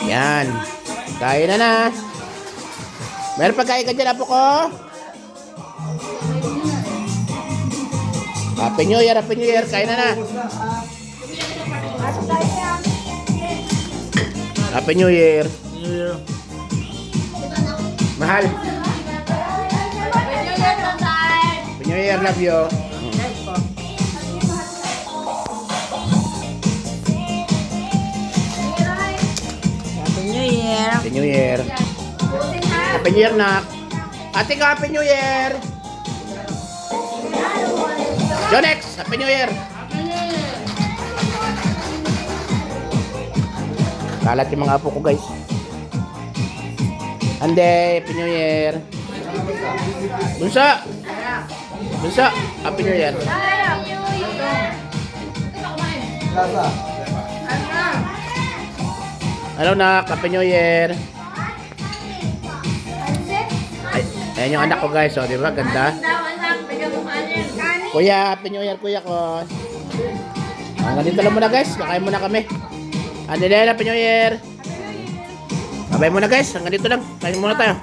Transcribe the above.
Yan. Kain na. Meron pagkain ka dyan, apo ko? Happy New Year, Happy New Year. Kain na. Happy New Year. Mahal. Happy New Year, love you. Happy New Year. Happy New Year. Happy New Year, nak. Ate ko, Happy New Year. Jonex, Happy New Year. Kalat yung mga apo ko, guys. Ande, Happy New Year. Bunsa. Bunsa, Happy New Year. Hello, nak. Happy New Year. Ay, ayan yung anak ko, guys. O, di ba? Ganda. Kuya, Happy New Year, kuya ko. Hanggang dito lang muna, guys. Nakain muna kami. Ande, Happy New Year. Babay muna, guys. Hanggang dito lang. Kain muna tayo.